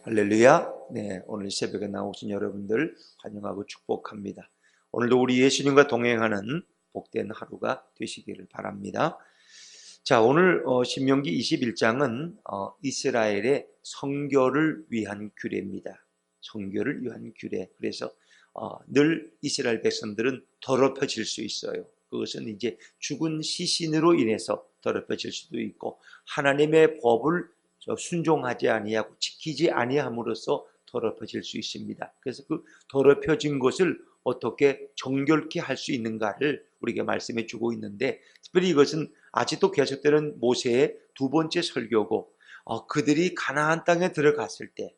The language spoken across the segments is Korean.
할렐루야. 네, 오늘 새벽에 나오신 여러분들 환영하고 축복합니다. 오늘도 우리 예수님과 동행하는 복된 하루가 되시기를 바랍니다. 자, 오늘 신명기 21장은 이스라엘의 성교를 위한 규례입니다. 성교를 위한 규례. 그래서 늘 이스라엘 백성들은 더럽혀질 수 있어요. 그것은 이제 죽은 시신으로 인해서 더럽혀질 수도 있고, 하나님의 법을 순종하지 아니하고 지키지 아니함으로써 더럽혀질 수 있습니다. 그래서 그 더럽혀진 것을 어떻게 정결케 할 수 있는가를 우리에게 말씀해 주고 있는데, 특별히 이것은 아직도 계속되는 모세의 두 번째 설교고, 그들이 가나안 땅에 들어갔을 때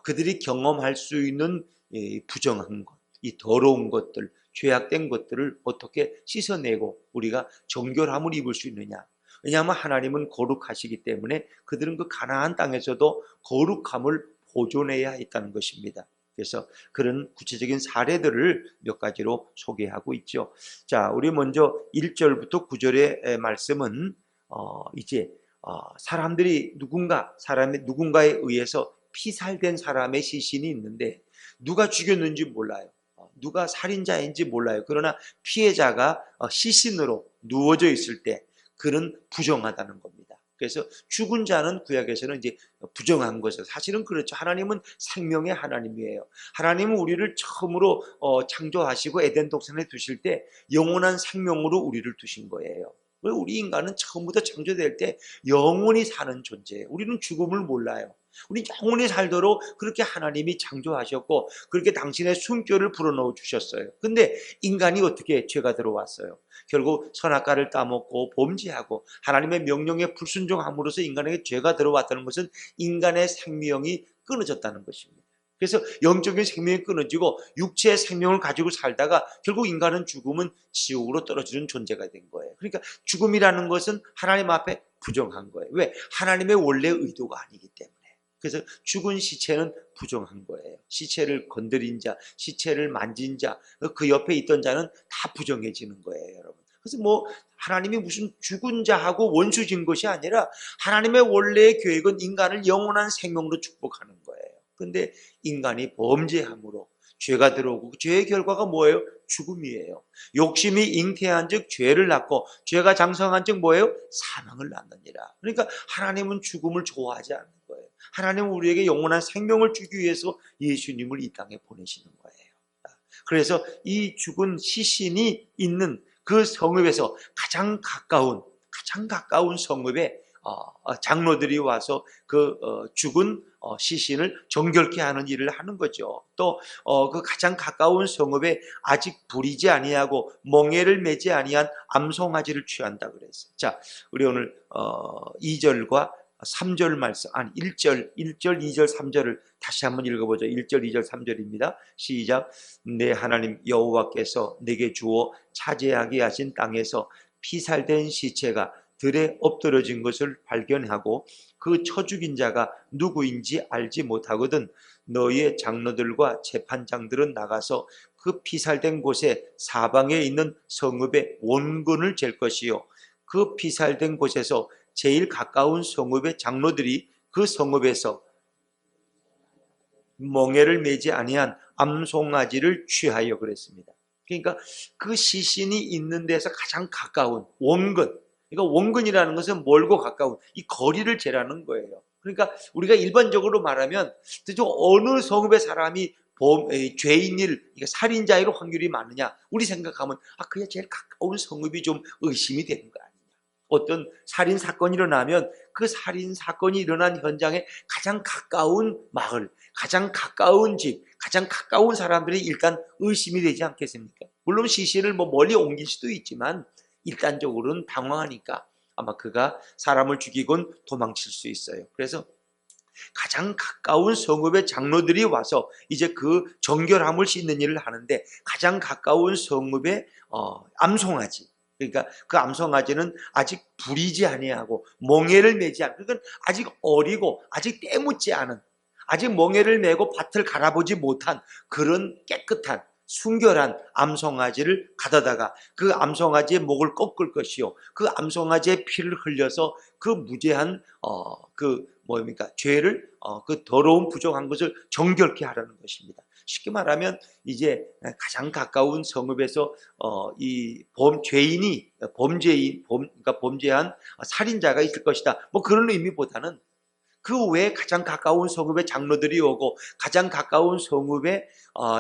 그들이 경험할 수 있는 이 부정한 것, 이 더러운 것들, 죄악된 것들을 어떻게 씻어내고 우리가 정결함을 입을 수 있느냐. 왜냐하면 하나님은 거룩하시기 때문에 그들은 그 가나안 땅에서도 거룩함을 보존해야 했다는 것입니다. 그래서 그런 구체적인 사례들을 몇 가지로 소개하고 있죠. 자, 우리 먼저 1절부터 9절의 말씀은 이제 사람들이 누군가에 의해서 피살된 사람의 시신이 있는데 누가 죽였는지 몰라요. 누가 살인자인지 몰라요. 그러나 피해자가 시신으로 누워져 있을 때 그는 부정하다는 겁니다. 그래서 죽은 자는 구약에서는 이제 부정한 것이죠. 사실은 그렇죠. 하나님은 생명의 하나님이에요. 하나님은 우리를 처음으로 창조하시고 에덴 동산에 두실 때 영원한 생명으로 우리를 두신 거예요. 우리 인간은 처음부터 창조될 때 영원히 사는 존재예요. 우리는 죽음을 몰라요. 우리 영원히 살도록 그렇게 하나님이 창조하셨고 그렇게 당신의 숨결을 불어넣어 주셨어요. 근데 인간이 어떻게 죄가 들어왔어요? 결국 선악과를 따먹고 범죄하고 하나님의 명령에 불순종함으로써 인간에게 죄가 들어왔다는 것은 인간의 생명이 끊어졌다는 것입니다. 그래서 영적인 생명이 끊어지고 육체의 생명을 가지고 살다가 결국 인간은 죽으면 지옥으로 떨어지는 존재가 된 거예요. 그러니까 죽음이라는 것은 하나님 앞에 부정한 거예요. 왜? 하나님의 원래 의도가 아니기 때문에. 그래서 죽은 시체는 부정한 거예요. 시체를 건드린 자, 시체를 만진 자, 그 옆에 있던 자는 다 부정해지는 거예요, 여러분. 그래서 하나님이 무슨 죽은 자하고 원수진 것이 아니라 하나님의 원래의 계획은 인간을 영원한 생명으로 축복하는 거예요. 근데 인간이 범죄함으로 죄가 들어오고 그 죄의 결과가 뭐예요? 죽음이에요. 욕심이 잉태한 즉 죄를 낳고 죄가 장성한 즉 뭐예요? 사망을 낳느니라. 그러니까 하나님은 죽음을 좋아하지 않는 거예요. 하나님은 우리에게 영원한 생명을 주기 위해서 예수님을 이 땅에 보내시는 거예요. 그래서 이 죽은 시신이 있는 그 성읍에서 가장 가까운 성읍에 장로들이 와서 그 죽은 시신을 정결케 하는 일을 하는 거죠. 또 그 가장 가까운 성읍에 아직 부리지 아니하고 멍에를 매지 아니한 암송아지를 취한다 그랬어요. 자, 우리 오늘 2절과 3절 말씀, 1절, 2절, 3절을 다시 한번 읽어보죠. 1절, 2절, 3절입니다. 시작. 내 하나님 여호와께서 내게 주어 차지하게 하신 땅에서 피살된 시체가 들에 엎드러진 것을 발견하고 그 쳐 죽인 자가 누구인지 알지 못하거든 너희의 장로들과 재판장들은 나가서 그 피살된 곳에 사방에 있는 성읍의 원근을 잴 것이요 그 피살된 곳에서 제일 가까운 성읍의 장로들이 그 성읍에서 멍에를 매지 아니한 암송아지를 취하여 그랬습니다. 그러니까 그 시신이 있는 데서 가장 가까운 원근, 그러니까 원근이라는 것은 멀고 가까운 이 거리를 재라는 거예요. 그러니까 우리가 일반적으로 말하면 어느 성읍의 사람이 죄인일, 살인자일 확률이 많으냐 우리 생각하면 그게 제일 가까운 성읍이 좀 의심이 되는 거 아니냐. 어떤 살인 사건이 일어나면 그 살인 사건이 일어난 현장에 가장 가까운 마을, 가장 가까운 집, 가장 가까운 사람들이 일단 의심이 되지 않겠습니까? 물론 시신을 멀리 옮길 수도 있지만 일단적으로는 당황하니까 아마 그가 사람을 죽이곤 도망칠 수 있어요. 그래서 가장 가까운 성읍의 장로들이 와서 이제 그 정결함을 씻는 일을 하는데 가장 가까운 성읍의 암송아지, 그러니까 그 암송아지는 아직 부리지 아니하고 멍에를 매지 않고, 그러니까 아직 어리고 아직 때묻지 않은, 아직 멍에를 메고 밭을 갈아보지 못한 그런 깨끗한 순결한 암송아지를 가져다가 그 암송아지의 목을 꺾을 것이요 그 암송아지의 피를 흘려서 그 무죄한 그 뭡니까? 죄를 그 더러운 부족한 것을 정결케 하라는 것입니다. 쉽게 말하면 이제 가장 가까운 성읍에서 죄인이 그러니까 범죄한 살인자가 있을 것이다. 뭐 그런 의미보다는 그 외에 가장 가까운 성읍에 장로들이 오고 가장 가까운 성읍에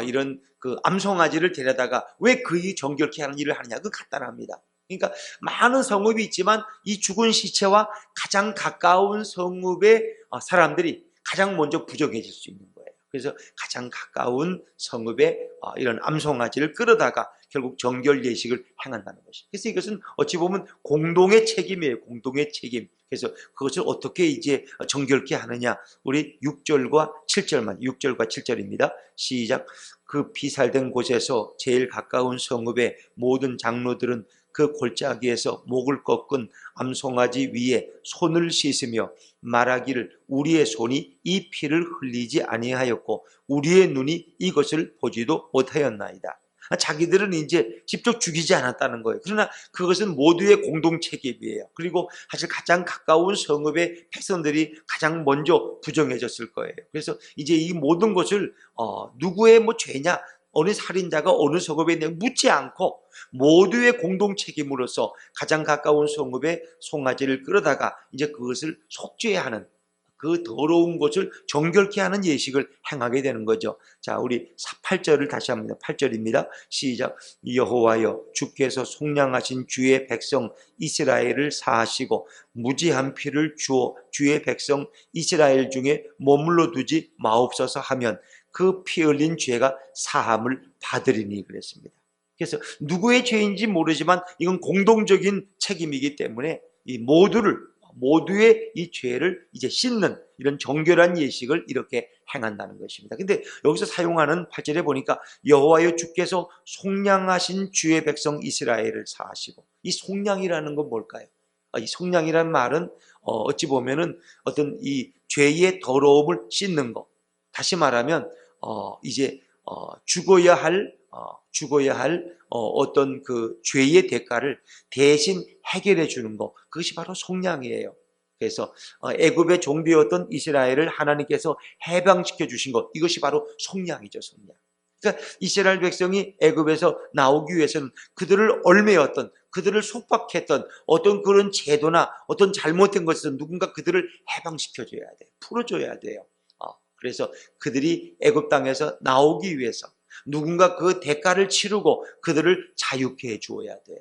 이런 그 암송아지를 데려다가 왜 그이 정결케 하는 일을 하느냐, 그 간단합니다. 그러니까 많은 성읍이 있지만 이 죽은 시체와 가장 가까운 성읍의 사람들이 가장 먼저 부정해질 수 있는 거예요. 그래서 가장 가까운 성읍에 이런 암송아지를 끌어다가 결국 정결 예식을 행한다는 것이죠. 그래서 이것은 어찌 보면 공동의 책임이에요. 공동의 책임. 그래서 그것을 어떻게 이제 정결케 하느냐. 우리 6절과 7절입니다. 시작. 그 피살된 곳에서 제일 가까운 성읍의 모든 장로들은 그 골짜기에서 목을 꺾은 암송아지 위에 손을 씻으며 말하기를 우리의 손이 이 피를 흘리지 아니하였고 우리의 눈이 이것을 보지도 못하였나이다. 자기들은 이제 직접 죽이지 않았다는 거예요. 그러나 그것은 모두의 공동 책임이에요. 그리고 사실 가장 가까운 성읍의 백성들이 가장 먼저 부정해졌을 거예요. 그래서 이제 이 모든 것을 누구의 뭐 죄냐, 어느 살인자가 어느 성읍에 있냐 묻지 않고 모두의 공동 책임으로서 가장 가까운 성읍에 송아지를 끌어다가 이제 그것을 속죄하는, 그 더러운 것을 정결케 하는 예식을 행하게 되는 거죠. 자, 우리 8절을 다시 합니다. 8절입니다. 시작. 여호와여, 주께서 속량하신 주의 백성 이스라엘을 사하시고 무지한 피를 주어 주의 백성 이스라엘 중에 머물러 두지 마옵소서 하면 그 피 흘린 죄가 사함을 받으리니 그랬습니다. 그래서 누구의 죄인지 모르지만 이건 공동적인 책임이기 때문에 이 모두의 이 죄를 이제 씻는 이런 정결한 예식을 이렇게 행한다는 것입니다. 근데 여기서 사용하는 8절에 보니까 여호와여 주께서 속량하신 주의 백성 이스라엘을 사하시고, 이 속량이라는 건 뭘까요? 이 속량이라는 말은 어찌 보면은 어떤 이 죄의 더러움을 씻는 것. 다시 말하면 이제 죽어야 할 어떤 그 죄의 대가를 대신 해결해 주는 것, 그것이 바로 속량이에요. 그래서 애굽의 종되었던 이스라엘을 하나님께서 해방시켜 주신 것, 이것이 바로 속량이죠. 속량. 그러니까 이스라엘 백성이 애굽에서 나오기 위해서는 그들을 얽매였던, 그들을 속박했던 어떤 그런 제도나 어떤 잘못된 것에서 누군가 그들을 해방시켜줘야 돼요. 풀어줘야 돼요. 그래서 그들이 애굽 땅에서 나오기 위해서 누군가 그 대가를 치르고 그들을 자유케 해 주어야 돼요.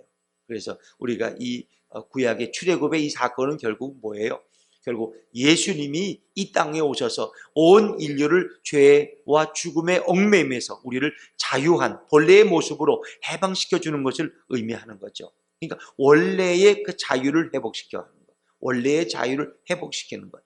그래서 우리가 이 구약의 출애굽의 이 사건은 결국 뭐예요? 결국 예수님이 이 땅에 오셔서 온 인류를 죄와 죽음의 얽매임에서 우리를 자유한 본래의 모습으로 해방시켜 주는 것을 의미하는 거죠. 그러니까 원래의 그 자유를 회복시켜 하는 것, 원래의 자유를 회복시키는 것.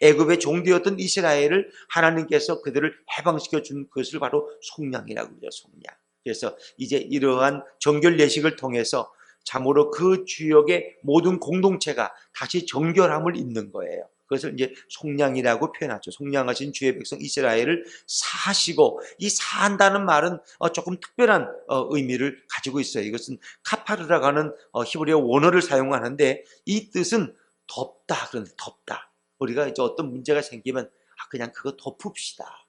애굽의 종되었던 이스라엘을 하나님께서 그들을 해방시켜 준 것을 바로 속량이라고 그러죠. 속량. 그래서 이제 이러한 정결 예식을 통해서 참으로 그 지역의 모든 공동체가 다시 정결함을 잇는 거예요. 그것을 이제 속량이라고 표현하죠. 속량하신 주의 백성 이스라엘을 사하시고, 이 사한다는 말은 조금 특별한 의미를 가지고 있어요. 이것은 카파르라고 하는 히브리어 원어를 사용하는데 이 뜻은 덮다, 그런데 덮다. 우리가 이제 어떤 문제가 생기면 그냥 그거 덮읍시다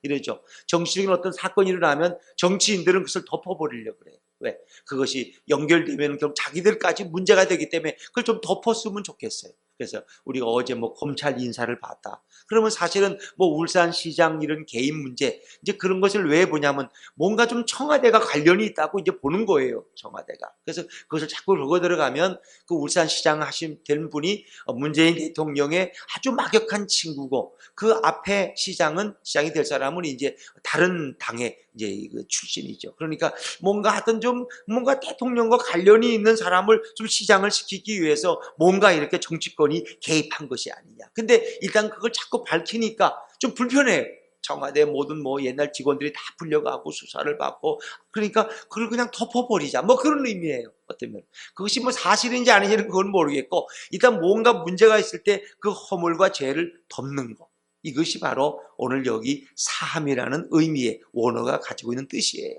이러죠. 정치적인 어떤 사건이 일어나면 정치인들은 그것을 덮어버리려고 그래요. 왜? 그것이 연결되면 결국 자기들까지 문제가 되기 때문에 그걸 좀 덮었으면 좋겠어요. 그래서 우리가 어제 뭐 검찰 인사를 봤다. 그러면 사실은 뭐 울산시장 이런 개인 문제, 이제 그런 것을 왜 보냐면 뭔가 좀 청와대가 관련이 있다고 이제 보는 거예요. 청와대가. 그래서 그것을 자꾸 보고 들어가면 그 울산시장 된 분이 문재인 대통령의 아주 막역한 친구고, 그 앞에 시장이 될 사람은 이제 다른 당의 이제 출신이죠. 그러니까 뭔가 하여튼 좀 뭔가 대통령과 관련이 있는 사람을 좀 시장을 시키기 위해서 뭔가 이렇게 정치권이 개입한 것이 아니냐. 근데 일단 그걸 자꾸 밝히니까 좀 불편해요. 청와대 모든 뭐 옛날 직원들이 다 불려가고 수사를 받고, 그러니까 그걸 그냥 덮어버리자, 뭐 그런 의미예요. 어쩌면 그것이 뭐 사실인지 아닌지는 그건 모르겠고, 일단 뭔가 문제가 있을 때 그 허물과 죄를 덮는 거, 이것이 바로 오늘 여기 사함이라는 의미의 원어가 가지고 있는 뜻이에요.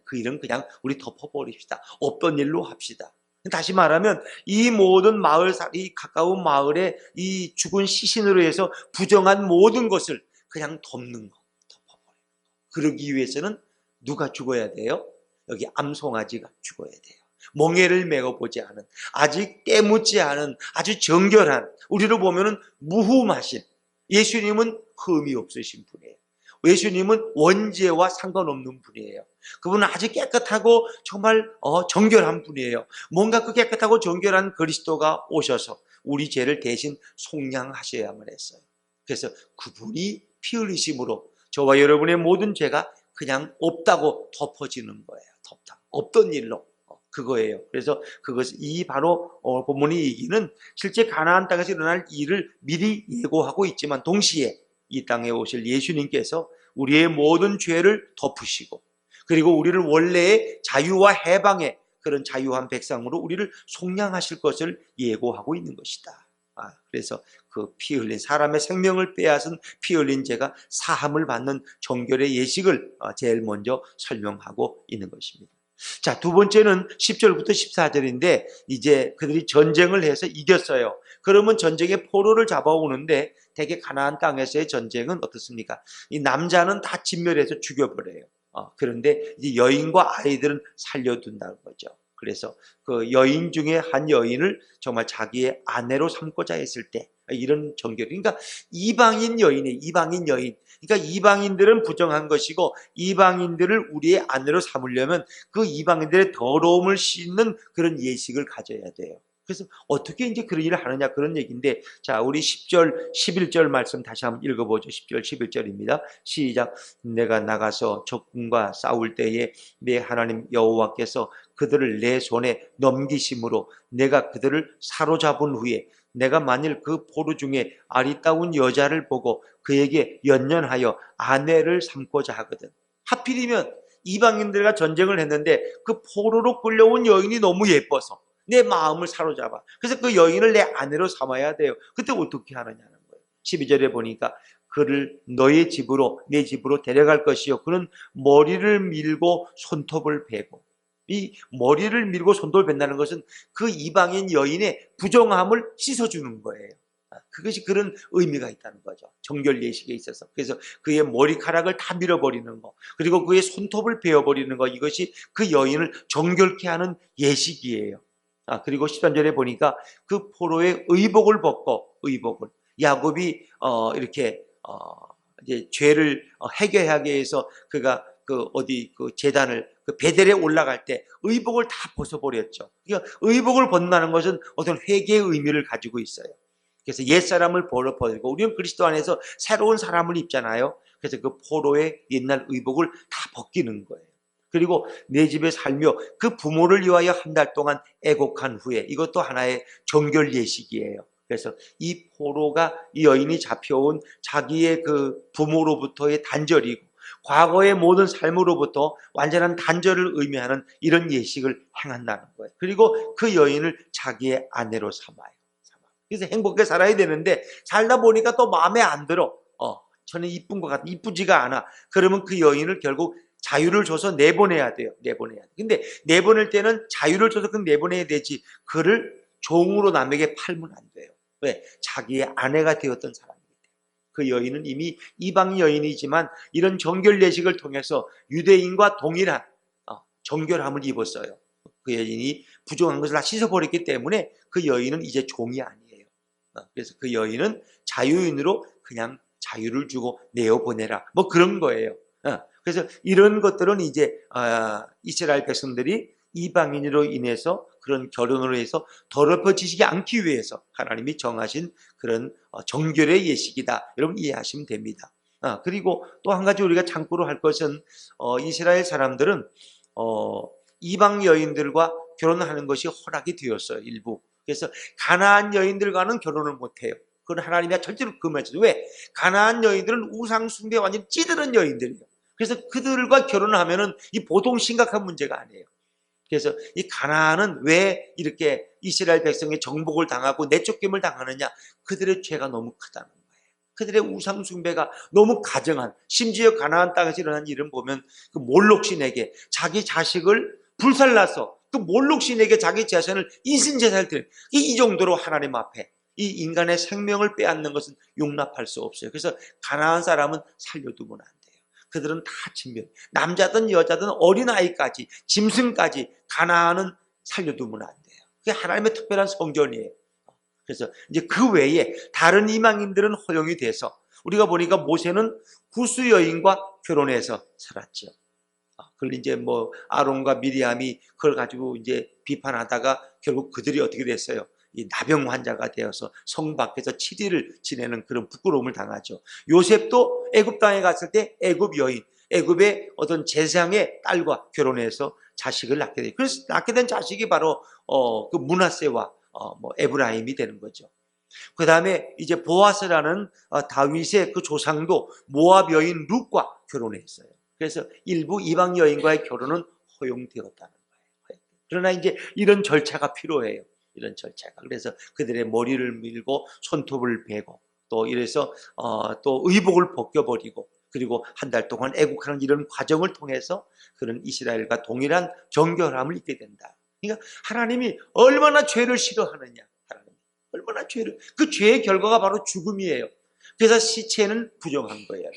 그 일은 그냥 우리 덮어버립시다. 없던 일로 합시다. 다시 말하면 이 모든 마을, 이 가까운 마을에 이 죽은 시신으로 해서 부정한 모든 것을 그냥 덮는 거, 덮어버려요. 그러기 위해서는 누가 죽어야 돼요? 여기 암송아지가 죽어야 돼요. 멍에를 메어보지 않은, 아직 때묻지 않은 아주 정결한, 우리로 보면은 무흠하신, 예수님은 흠이 없으신 분이에요. 예수님은 원죄와 상관없는 분이에요. 그분은 아주 깨끗하고 정말 정결한 분이에요. 뭔가 그 깨끗하고 정결한 그리스도가 오셔서 우리 죄를 대신 속량하셔야만 했어요. 그래서 그분이 피 흘리심으로 저와 여러분의 모든 죄가 그냥 없다고 덮어지는 거예요. 덮다. 없던 일로. 그거예요. 그래서 그것이 이 바로 본문이 얘기는 실제 가나안 땅에서 일어날 일을 미리 예고하고 있지만 동시에 이 땅에 오실 예수님께서 우리의 모든 죄를 덮으시고 그리고 우리를 원래의 자유와 해방의 그런 자유한 백성으로 우리를 속량하실 것을 예고하고 있는 것이다. 그래서 그 피 흘린 사람의 생명을 빼앗은 피 흘린 죄가 사함을 받는 정결의 예식을 제일 먼저 설명하고 있는 것입니다. 자, 두 번째는 10절부터 14절인데 이제 그들이 전쟁을 해서 이겼어요. 그러면 전쟁의 포로를 잡아오는데 대개 가나안 땅에서의 전쟁은 어떻습니까? 이 남자는 다 진멸해서 죽여버려요. 그런데 이제 여인과 아이들은 살려둔다는 거죠. 그래서 그 여인 중에 한 여인을 정말 자기의 아내로 삼고자 했을 때 이런 정결, 그러니까 이방인 여인이에요. 이방인 여인. 그러니까 이방인들은 부정한 것이고 이방인들을 우리의 아내로 삼으려면 그 이방인들의 더러움을 씻는 그런 예식을 가져야 돼요. 그래서 어떻게 이제 그런 일을 하느냐 그런 얘기인데, 자, 우리 10절, 11절 말씀 다시 한번 읽어보죠. 10절, 11절입니다. 시작. 내가 나가서 적군과 싸울 때에 내 하나님 여호와께서 그들을 내 손에 넘기심으로 내가 그들을 사로잡은 후에 내가 만일 그 포로 중에 아리따운 여자를 보고 그에게 연연하여 아내를 삼고자 하거든. 하필이면 이방인들과 전쟁을 했는데 그 포로로 끌려온 여인이 너무 예뻐서 내 마음을 사로잡아. 그래서 그 여인을 내 아내로 삼아야 돼요. 그때 어떻게 하느냐는 거예요. 12절에 보니까 그를 너의 집으로, 내 집으로 데려갈 것이요. 그는 머리를 밀고 손톱을 베고. 이 머리를 밀고 손톱을 벤다는 것은 그 이방인 여인의 부정함을 씻어주는 거예요. 그것이 그런 의미가 있다는 거죠. 정결 예식에 있어서. 그래서 그의 머리카락을 다 밀어버리는 거, 그리고 그의 손톱을 베어버리는 거, 이것이 그 여인을 정결케 하는 예식이에요. 그리고 13절에 보니까 그 포로의 의복을 벗고, 의복을 야곱이 이렇게 이제 죄를 해결하기 위해서 그가 그 재단을 그 베델에 올라갈 때 의복을 다 벗어버렸죠. 그러니까 의복을 벗는다는 것은 어떤 회개의 의미를 가지고 있어요. 그래서 옛사람을 벗어버리고 우리는 그리스도 안에서 새로운 사람을 입잖아요. 그래서 그 포로의 옛날 의복을 다 벗기는 거예요. 그리고 내 집에 살며 그 부모를 위하여 한 달 동안 애곡한 후에, 이것도 하나의 정결 예식이에요. 그래서 이 포로가, 이 여인이 잡혀온 자기의 그 부모로부터의 단절이고 과거의 모든 삶으로부터 완전한 단절을 의미하는 이런 예식을 행한다는 거예요. 그리고 그 여인을 자기의 아내로 삼아요. 그래서 행복하게 살아야 되는데 살다 보니까 또 마음에 안 들어. 저는 이쁜 것 같아. 이쁘지가 않아. 그러면 그 여인을 결국 자유를 줘서 내보내야 돼요. 내보내야 돼. 근데 내보낼 때는 자유를 줘서 그 내보내야 되지. 그를 종으로 남에게 팔면 안 돼요. 왜? 자기의 아내가 되었던 사람이기 때문에. 그 여인은 이미 이방 여인이지만 이런 정결 예식을 통해서 유대인과 동일한 정결함을 입었어요. 그 여인이 부정한 것을 다 씻어버렸기 때문에 그 여인은 이제 종이 아니에요. 그래서 그 여인은 자유인으로 그냥 자유를 주고 내어보내라. 뭐 그런 거예요. 그래서 이런 것들은 이제 이스라엘 백성들이 이방인으로 인해서 그런 결혼으로 해서 더럽혀지지 않기 위해서 하나님이 정하신 그런 정결의 예식이다. 여러분 이해하시면 됩니다. 그리고 또 한 가지 우리가 참고로 할 것은 이스라엘 사람들은 이방 여인들과 결혼하는 것이 허락이 되었어요. 일부. 그래서 가나안 여인들과는 결혼을 못해요. 그건 하나님이 절대로 금하죠. 왜? 가나안 여인들은 우상 숭배에 완전히 찌들은 여인들이에요. 그래서 그들과 결혼을 하면은 이 보통 심각한 문제가 아니에요. 그래서 이 가나안은 왜 이렇게 이스라엘 백성의 정복을 당하고 내쫓김을 당하느냐? 그들의 죄가 너무 크다는 거예요. 그들의 우상 숭배가 너무 가증한, 심지어 가나안 땅에서 일어난 일은 보면 그 몰록신에게 자기 자식을 불살라서 그 몰록신에게 자기 재산을 인신재산을 드려 이 정도로 하나님 앞에 이 인간의 생명을 빼앗는 것은 용납할 수 없어요. 그래서 가난한 사람은 살려두면 안 돼요. 그들은 다 진멸, 남자든 여자든 어린아이까지 짐승까지 가난은 살려두면 안 돼요. 그게 하나님의 특별한 성전이에요. 그래서 이제 그 외에 다른 이방인들은 허용이 돼서 우리가 보니까 모세는 구스 여인과 결혼해서 살았죠. 그걸 이제 뭐 아론과 미리암이 그걸 가지고 이제 비판하다가 결국 그들이 어떻게 됐어요? 이 나병 환자가 되어서 성 밖에서 7일을 지내는 그런 부끄러움을 당하죠. 요셉도 애굽 땅에 갔을 때 애굽 여인, 애굽의 어떤 제사장의 딸과 결혼해서 자식을 낳게 돼요. 그래서 낳게 된 자식이 바로 그 므낫세와 뭐 에브라임이 되는 거죠. 그 다음에 이제 보아스라는 다윗의 그 조상도 모압 여인 룻과 결혼했어요. 그래서 일부 이방 여인과의 결혼은 허용되었다는 거예요. 그러나 이제 이런 절차가 필요해요. 이런 절차가. 그래서 그들의 머리를 밀고 손톱을 베고 또 이래서 또 의복을 벗겨버리고 그리고 한 달 동안 애국하는 이런 과정을 통해서 그런 이스라엘과 동일한 정결함을 입게 된다. 그러니까 하나님이 얼마나 죄를 싫어하느냐. 하나님 얼마나 죄를, 그 죄의 결과가 바로 죽음이에요. 그래서 시체는 부정한 거예요.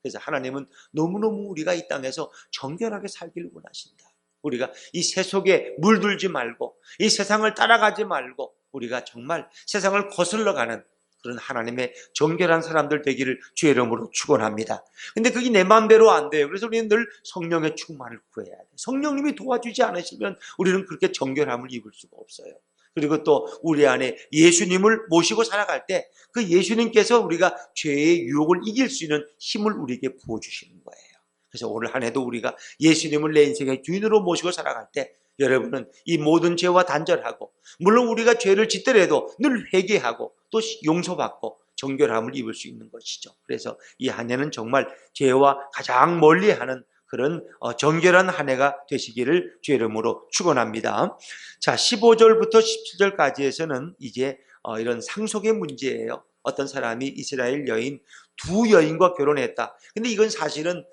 그래서 하나님은 너무너무 우리가 이 땅에서 정결하게 살기를 원하신다. 우리가 이 세속에 물들지 말고 이 세상을 따라가지 말고 우리가 정말 세상을 거슬러가는 그런 하나님의 정결한 사람들 되기를 주의 이름으로 축원합니다. 근데 그게 내 마음대로 안 돼요. 그래서 우리는 늘 성령의 충만을 구해야 돼요. 성령님이 도와주지 않으시면 우리는 그렇게 정결함을 입을 수가 없어요. 그리고 또 우리 안에 예수님을 모시고 살아갈 때 그 예수님께서 우리가 죄의 유혹을 이길 수 있는 힘을 우리에게 부어주시는 거예요. 그래서 오늘 한 해도 우리가 예수님을 내 인생의 주인으로 모시고 살아갈 때 여러분은 이 모든 죄와 단절하고 물론 우리가 죄를 짓더라도 늘 회개하고 또 용서받고 정결함을 입을 수 있는 것이죠. 그래서 이 한 해는 정말 죄와 가장 멀리하는 그런 정결한 한 해가 되시기를 주의 이름으로 축원합니다. 자, 15절부터 17절까지에서는 이제 이런 상속의 문제예요. 어떤 사람이 이스라엘 여인 두 여인과 결혼했다. 근데 이건 사실은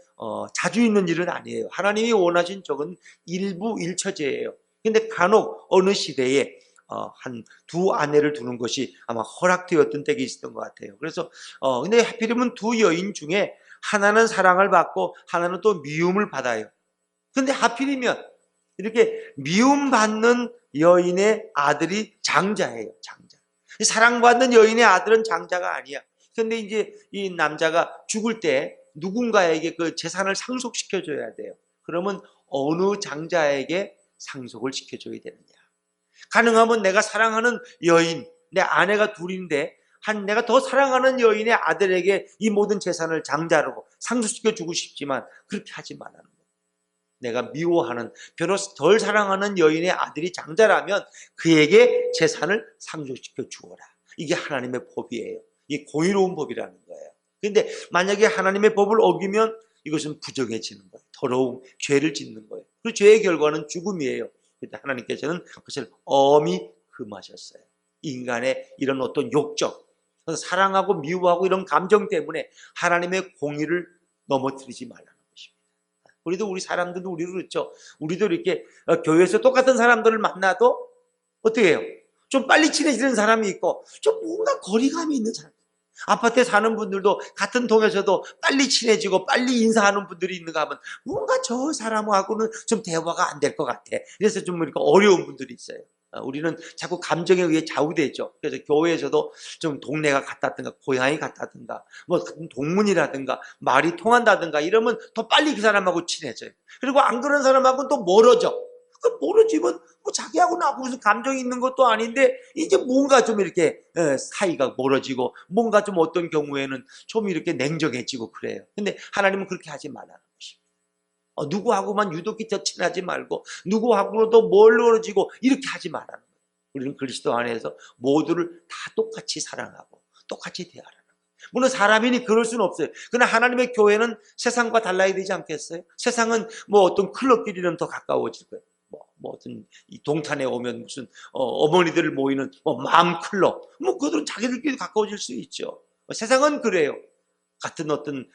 자주 있는 일은 아니에요. 하나님이 원하신 적은 일부 일처제예요. 근데 간혹 어느 시대에 한 두 아내를 두는 것이 아마 허락되었던 때가 있었던 것 같아요. 그래서 근데 하필이면 두 여인 중에 하나는 사랑을 받고 하나는 또 미움을 받아요. 근데 하필이면 이렇게 미움받는 여인의 아들이 장자예요. 장자. 사랑받는 여인의 아들은 장자가 아니야. 근데 이제 이 남자가 죽을 때 누군가에게 그 재산을 상속시켜줘야 돼요. 그러면 어느 장자에게 상속을 시켜줘야 되느냐. 가능하면 내가 사랑하는 여인, 내 아내가 둘인데 내가 더 사랑하는 여인의 아들에게 이 모든 재산을 장자로 상속시켜주고 싶지만 그렇게 하지 말라는 거예요. 내가 미워하는, 별로 덜 사랑하는 여인의 아들이 장자라면 그에게 재산을 상속시켜 주어라. 이게 하나님의 법이에요. 이게 공의로운 법이라는 거예요. 그런데 만약에 하나님의 법을 어기면 이것은 부정해지는 거예요. 더러운 죄를 짓는 거예요. 그 죄의 결과는 죽음이에요. 그런데 하나님께서는 그것을 엄히 금하셨어요. 인간의 이런 어떤 욕적, 사랑하고 미워하고 이런 감정 때문에 하나님의 공의를 넘어뜨리지 말라는 것입니다. 우리도 우리 사람들도 우리도 그렇죠. 우리도 이렇게 교회에서 똑같은 사람들을 만나도 어떻게 해요? 좀 빨리 친해지는 사람이 있고 좀 뭔가 거리감이 있는 사람. 아파트에 사는 분들도 같은 동에서도 빨리 친해지고 빨리 인사하는 분들이 있는가 하면 뭔가 저 사람하고는 좀 대화가 안 될 것 같아. 그래서 좀 이렇게 어려운 분들이 있어요. 우리는 자꾸 감정에 의해 좌우되죠. 그래서 교회에서도 좀 동네가 같다든가 고향이 같다든가 뭐 같은 동문이라든가 말이 통한다든가 이러면 더 빨리 그 사람하고 친해져요. 그리고 안 그런 사람하고는 또 멀어져. 그 멀어지면 뭐 자기하고 나하고 무슨 감정이 있는 것도 아닌데 이제 뭔가 좀 이렇게 사이가 멀어지고 뭔가 좀 어떤 경우에는 좀 이렇게 냉정해지고 그래요. 근데 하나님은 그렇게 하지 말라는 것입니다. 누구하고만 유독히 더 친하지 말고 누구하고도 멀어지고 이렇게 하지 말라는 거예요. 우리는 그리스도 안에서 모두를 다 똑같이 사랑하고 똑같이 대하라는 거예요. 물론 사람이니 그럴 수는 없어요. 그러나 하나님의 교회는 세상과 달라야 되지 않겠어요? 세상은 뭐 어떤 클럽끼리는 더 가까워질 거예요. 뭐 어떤 이 동탄에 오면 무슨 어머니들 모이는 뭐 맘클럽, 뭐 그들은 자기들끼리 가까워질 수 있죠. 세상은 그래요. 같은 어떤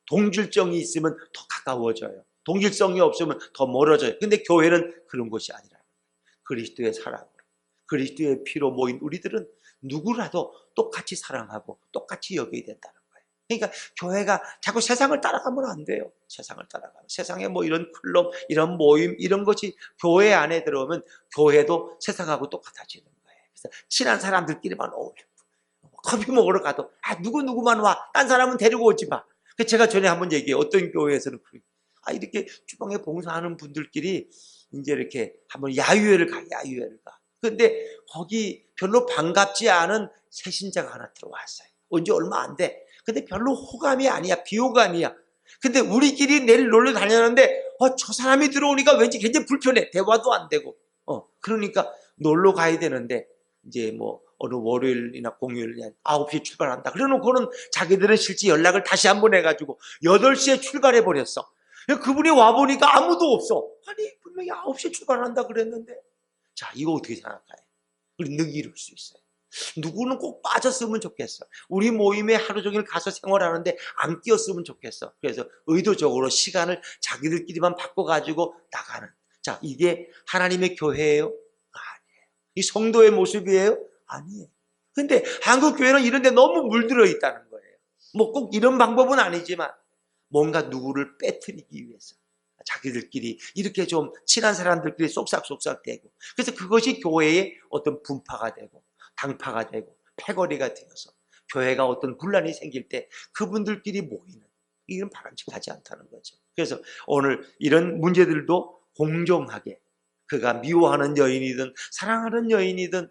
동질정이 있으면 더 가까워져요. 동질성이 없으면 더 멀어져요. 근데 교회는 그런 것이 아니라 그리스도의 사랑으로, 그리스도의 피로 모인 우리들은 누구라도 똑같이 사랑하고 똑같이 여겨야 된다는 거예요. 그러니까 교회가 자꾸 세상을 따라가면 안 돼요. 세상을 따라가면. 세상에 뭐 이런 클럽, 이런 모임, 이런 것이 교회 안에 들어오면 교회도 세상하고 똑같아지는 거예요. 그래서 친한 사람들끼리만 어울려. 커피 먹으러 가도 누구만 와. 딴 사람은 데리고 오지 마. 제가 전에 한번 얘기해요. 어떤 교회에서는 이렇게 주방에 봉사하는 분들끼리 이제 이렇게 한번 야유회를 가. 근데 거기 별로 반갑지 않은 새신자가 하나 들어왔어요. 언제 얼마 안 돼. 근데 별로 호감이 아니야. 비호감이야. 근데 우리끼리 내일 놀러 다녔는데 저 사람이 들어오니까 왠지 굉장히 불편해. 대화도 안 되고. 그러니까 놀러 가야 되는데 이제 뭐 어느 월요일이나 공휴일에 9시에 출발한다. 그래놓고는 자기들은 실제 연락을 다시 한번 해가지고 8시에 출발해 버렸어. 그분이 와보니까 아무도 없어. 아니 분명히 9시에 출발한다 그랬는데. 자, 이거 어떻게 생각해요? 우리 늘 이룰 수 있어요. 누구는 꼭 빠졌으면 좋겠어. 우리 모임에 하루 종일 가서 생활하는데 안 끼었으면 좋겠어. 그래서 의도적으로 시간을 자기들끼리만 바꿔가지고 나가는. 자, 이게 하나님의 교회예요? 아니에요. 이 성도의 모습이에요? 아니에요. 근데 한국 교회는 이런 데 너무 물들어 있다는 거예요. 뭐 꼭 이런 방법은 아니지만 뭔가 누구를 빼뜨리기 위해서 자기들끼리 이렇게 좀 친한 사람들끼리 쏙싹쏙싹 되고, 그래서 그것이 교회의 어떤 분파가 되고 당파가 되고 패거리가 되어서 교회가 어떤 분란이 생길 때 그분들끼리 모이는, 이건 바람직하지 않다는 거죠. 그래서 오늘 이런 문제들도 공정하게, 그가 미워하는 여인이든 사랑하는 여인이든,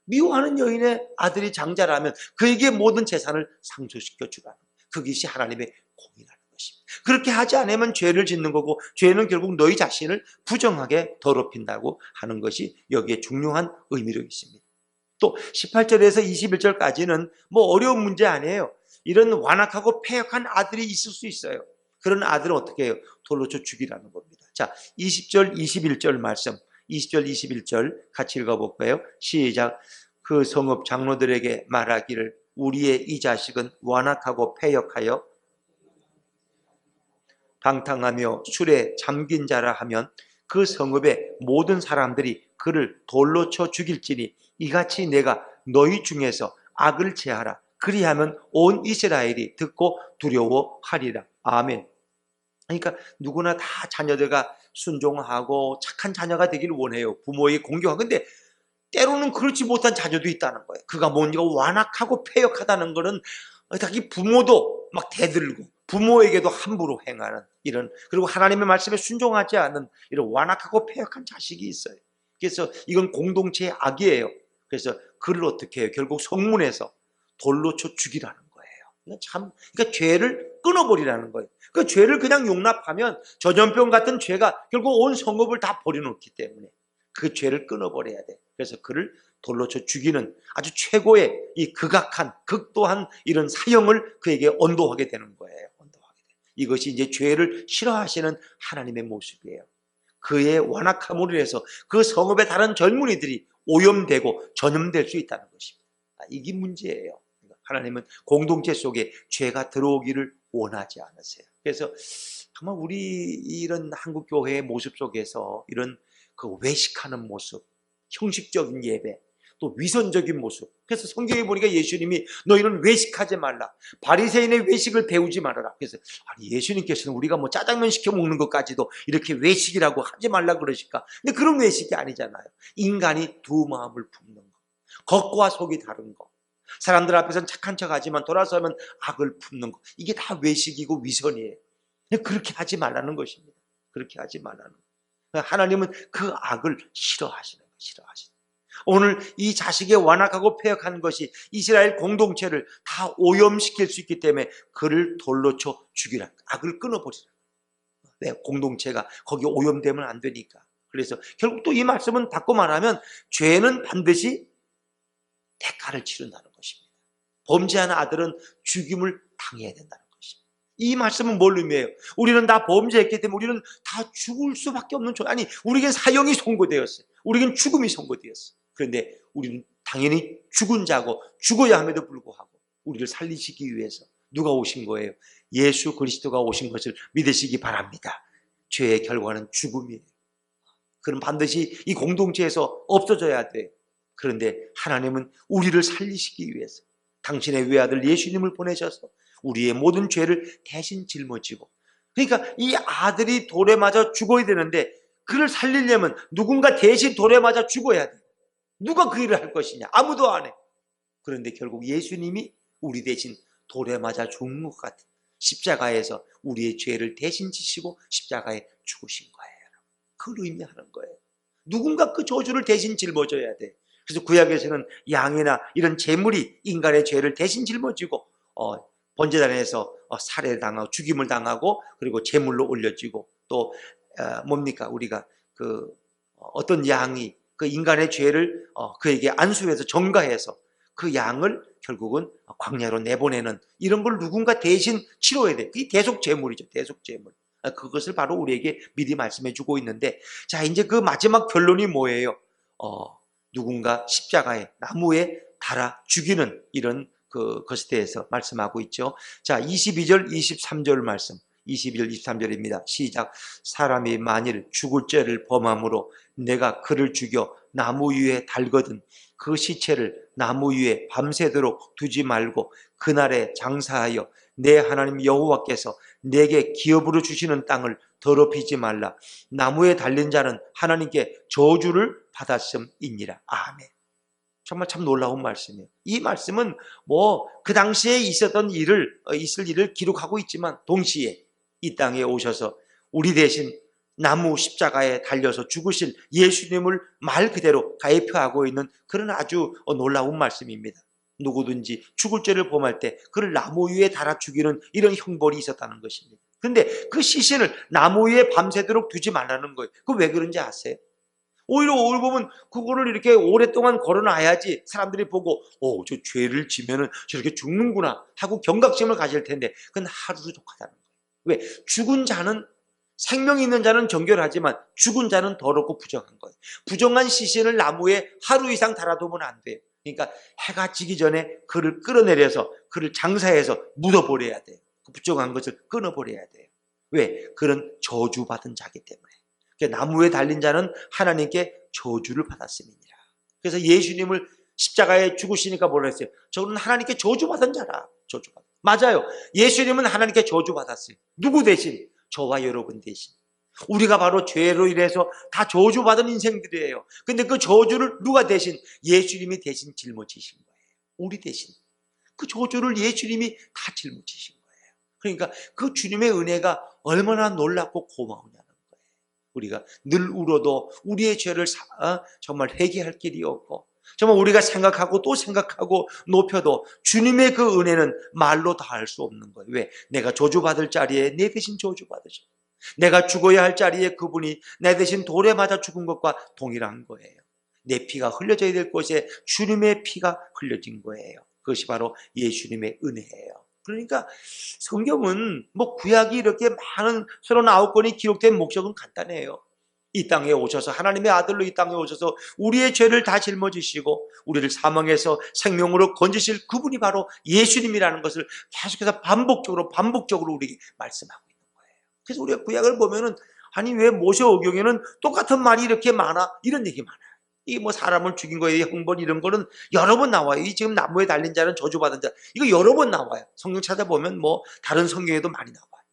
미워하는 여인의 아들이 장자라면 그에게 모든 재산을 상속시켜 주라는, 그것이 하나님의 공의라는 것입니다. 그렇게 하지 않으면 죄를 짓는 거고, 죄는 결국 너희 자신을 부정하게 더럽힌다고 하는 것이 여기에 중요한 의미로 있습니다. 또 18절에서 21절까지는 뭐 어려운 문제 아니에요. 이런 완악하고 패역한 아들이 있을 수 있어요. 그런 아들은 어떻게 해요? 돌로 쳐 죽이라는 겁니다. 자, 20절 21절 말씀, 20절 21절 같이 읽어볼까요? 시작. 그 성읍 장로들에게 말하기를 우리의 이 자식은 완악하고 패역하여 방탕하며 술에 잠긴 자라 하면 그 성읍의 모든 사람들이 그를 돌로 쳐 죽일지니 이같이 내가 너희 중에서 악을 제하라. 그리하면 온 이스라엘이 듣고 두려워하리라. 아멘. 그러니까 누구나 다 자녀들과 순종하고 착한 자녀가 되기를 원해요. 부모에게 공경하고. 근데 때로는 그렇지 못한 자녀도 있다는 거예요. 그가 뭔가 완악하고 패역하다는 거는 자기 부모도 막 대들고 부모에게도 함부로 행하는 이런, 그리고 하나님의 말씀에 순종하지 않는 이런 완악하고 패역한 자식이 있어요. 그래서 이건 공동체의 악이에요. 그래서 그를 어떻게 해요? 결국 성문에서 돌로 쳐 죽이라는 거예요. 그러니까 죄를 끊어버리라는 거예요. 그 죄를 그냥 용납하면 전염병 같은 죄가 결국 온 성읍을 다 버려놓기 때문에 그 죄를 끊어버려야 돼. 그래서 그를 돌로 쳐 죽이는 아주 최고의 이 극악한, 극도한 이런 사형을 그에게 언도하게 되는 거예요. 이것이 이제 죄를 싫어하시는 하나님의 모습이에요. 그의 완악함으로 인해서 그 성읍의 다른 젊은이들이 오염되고 전염될 수 있다는 것입니다. 이게 문제예요. 하나님은 공동체 속에 죄가 들어오기를 원하지 않으세요. 그래서 정말 우리 이런 한국 교회의 모습 속에서 이런 그 외식하는 모습, 형식적인 예배, 또 위선적인 모습. 그래서 성경에 보니까 예수님이 너희는 외식하지 말라. 바리새인의 외식을 배우지 말아라. 그래서 아니 예수님께서는 우리가 뭐 짜장면 시켜 먹는 것까지도 이렇게 외식이라고 하지 말라 그러실까? 근데 그런 외식이 아니잖아요. 인간이 두 마음을 품는 거, 겉과 속이 다른 거, 사람들 앞에서는 착한 척하지만 돌아서면 악을 품는 거, 이게 다 외식이고 위선이에요. 그렇게 하지 말라는 것입니다. 그렇게 하지 말라는 거. 하나님은 그 악을 싫어하시는 거예요. 싫어하시는 거예요. 오늘 이 자식의 완악하고 패역한 것이 이스라엘 공동체를 다 오염시킬 수 있기 때문에 그를 돌로 쳐 죽이라. 악을 끊어버리라. 네, 공동체가 거기 오염되면 안 되니까. 그래서 결국 또 이 말씀은 바꿔 말하면 죄는 반드시 대가를 치른다는 것입니다. 범죄하는 아들은 죽임을 당해야 된다는 것입니다. 이 말씀은 뭘 의미해요? 우리는 다 범죄했기 때문에 우리는 다 죽을 수밖에 없는 아니, 우리에겐 사형이 선고되었어요. 우리에겐 죽음이 선고되었어요. 그런데 우리는 당연히 죽은 자고 죽어야 함에도 불구하고 우리를 살리시기 위해서 누가 오신 거예요? 예수 그리스도가 오신 것을 믿으시기 바랍니다. 죄의 결과는 죽음이에요. 그럼 반드시 이 공동체에서 없어져야 돼. 그런데 하나님은 우리를 살리시기 위해서 당신의 외아들 예수님을 보내셔서 우리의 모든 죄를 대신 짊어지고, 그러니까 이 아들이 돌에 맞아 죽어야 되는데 그를 살리려면 누군가 대신 돌에 맞아 죽어야 돼. 누가 그 일을 할 것이냐? 아무도 안 해. 그런데 결국 예수님이 우리 대신 돌에 맞아 죽는 것 같은, 십자가에서 우리의 죄를 대신 지시고 십자가에 죽으신 거예요. 그걸 의미하는 거예요. 누군가 그 저주를 대신 짊어져야 돼. 그래서 구약에서는 양이나 이런 제물이 인간의 죄를 대신 짊어지고 번제단에서 살해당하고 죽임을 당하고, 그리고 제물로 올려지고, 또 뭡니까, 우리가 그 어떤 양이 그 인간의 죄를 그에게 안수해서 전가해서 그 양을 결국은 광야로 내보내는, 이런 걸 누군가 대신 치러야 돼. 그게 대속제물이죠. 대속제물. 그것을 바로 우리에게 미리 말씀해 주고 있는데, 자, 이제 그 마지막 결론이 뭐예요? 누군가 십자가에, 나무에 달아 죽이는 이런 것에 대해서 말씀하고 있죠. 자, 22절 23절 말씀, 22절 23절입니다 시작. 사람이 만일 죽을 죄를 범함으로 내가 그를 죽여 나무 위에 달거든 그 시체를 나무 위에 밤새도록 두지 말고 그날에 장사하여 내 하나님 여호와께서 내게 기업으로 주시는 땅을 더럽히지 말라. 나무에 달린 자는 하나님께 저주를 받았음이니라. 아멘. 정말 참 놀라운 말씀이에요. 이 말씀은 그 당시에 있었던 있을 일을 기록하고 있지만, 동시에 이 땅에 오셔서 우리 대신 나무 십자가에 달려서 죽으실 예수님을 말 그대로 가입하고 있는 그런 아주 놀라운 말씀입니다. 누구든지 죽을 죄를 범할 때 그를 나무 위에 달아 죽이는 이런 형벌이 있었다는 것입니다. 그런데 그 시신을 나무 위에 밤새도록 두지 말라는 거예요. 그 왜 그런지 아세요? 오히려 보면 그거를 이렇게 오랫동안 걸어놔야지 사람들이 보고 저 죄를 지면은 저렇게 죽는구나 하고 경각심을 가질 텐데, 그건 하루도 족하다는 거예요. 왜? 죽은 자는, 생명이 있는 자는 정결하지만 죽은 자는 더럽고 부정한 거예요. 부정한 시신을 나무에 하루 이상 달아두면 안 돼요. 그러니까 해가 지기 전에 그를 끌어내려서 그를 장사해서 묻어버려야 돼요. 그 부정한 것을 끊어버려야 돼요. 왜? 그런 저주받은 자기 때문에. 나무에 달린 자는 하나님께 저주를 받았음이니라. 그래서 예수님을 십자가에 죽으시니까 뭐라 했어요? 저는 하나님께 저주받은 자라. 저주받은. 맞아요. 예수님은 하나님께 저주받았어요. 누구 대신? 저와 여러분 대신. 우리가 바로 죄로 인해서 다 저주받은 인생들이에요. 근데 그 저주를 누가 대신? 예수님이 대신 짊어지신 거예요. 우리 대신. 그 저주를 예수님이 다 짊어지신 거예요. 그러니까 그 주님의 은혜가 얼마나 놀랍고 고마우냐는 거예요. 우리가 늘 울어도 우리의 죄를 정말 회개할 길이 없고, 정말 우리가 생각하고 또 생각하고 높여도 주님의 그 은혜는 말로 다 할 수 없는 거예요. 왜? 내가 저주받을 자리에 내 대신 저주받으셔. 내가 죽어야 할 자리에 그분이 내 대신 돌에 맞아 죽은 것과 동일한 거예요. 내 피가 흘려져야 될 곳에 주님의 피가 흘려진 거예요. 그것이 바로 예수님의 은혜예요. 그러니까 성경은 구약이 이렇게 많은 39권이 기록된 목적은 간단해요. 이 땅에 오셔서, 하나님의 아들로 이 땅에 오셔서 우리의 죄를 다 짊어지시고 우리를 사망에서 생명으로 건지실 그분이 바로 예수님이라는 것을 계속해서 반복적으로 우리에게 말씀하고 있는 거예요. 그래서 우리가 구약을 보면은, 아니 왜 모세오경에는 똑같은 말이 이렇게 많아? 이런 얘기 많아요. 이 사람을 죽인 거에 형벌 이런 거는 여러 번 나와요. 이 지금 나무에 달린 자는 저주받은 자, 이거 여러 번 나와요. 성경 찾아보면 다른 성경에도 많이 나와요.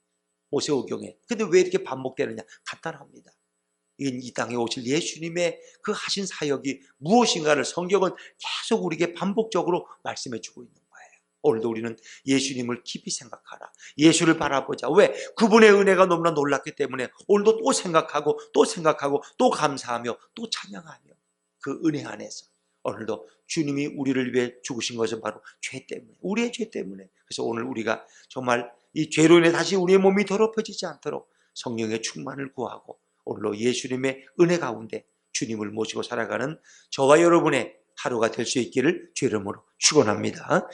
모세오경에. 근데 왜 이렇게 반복되느냐? 간단합니다. 이건 이 땅에 오실 예수님의 그 하신 사역이 무엇인가를 성경은 계속 우리에게 반복적으로 말씀해 주고 있는 거예요. 오늘도 우리는 예수님을 깊이 생각하라. 예수를 바라보자. 왜? 그분의 은혜가 너무나 놀랐기 때문에 오늘도 또 생각하고 또 감사하며 또 찬양하며, 그 은혜 안에서 오늘도 주님이 우리를 위해 죽으신 것은 바로 죄 때문에, 우리의 죄 때문에. 그래서 오늘 우리가 정말 이 죄로 인해 다시 우리의 몸이 더럽혀지지 않도록 성령의 충만을 구하고 오늘로 예수님의 은혜 가운데 주님을 모시고 살아가는 저와 여러분의 하루가 될 수 있기를 주의 이름으로 축원합니다.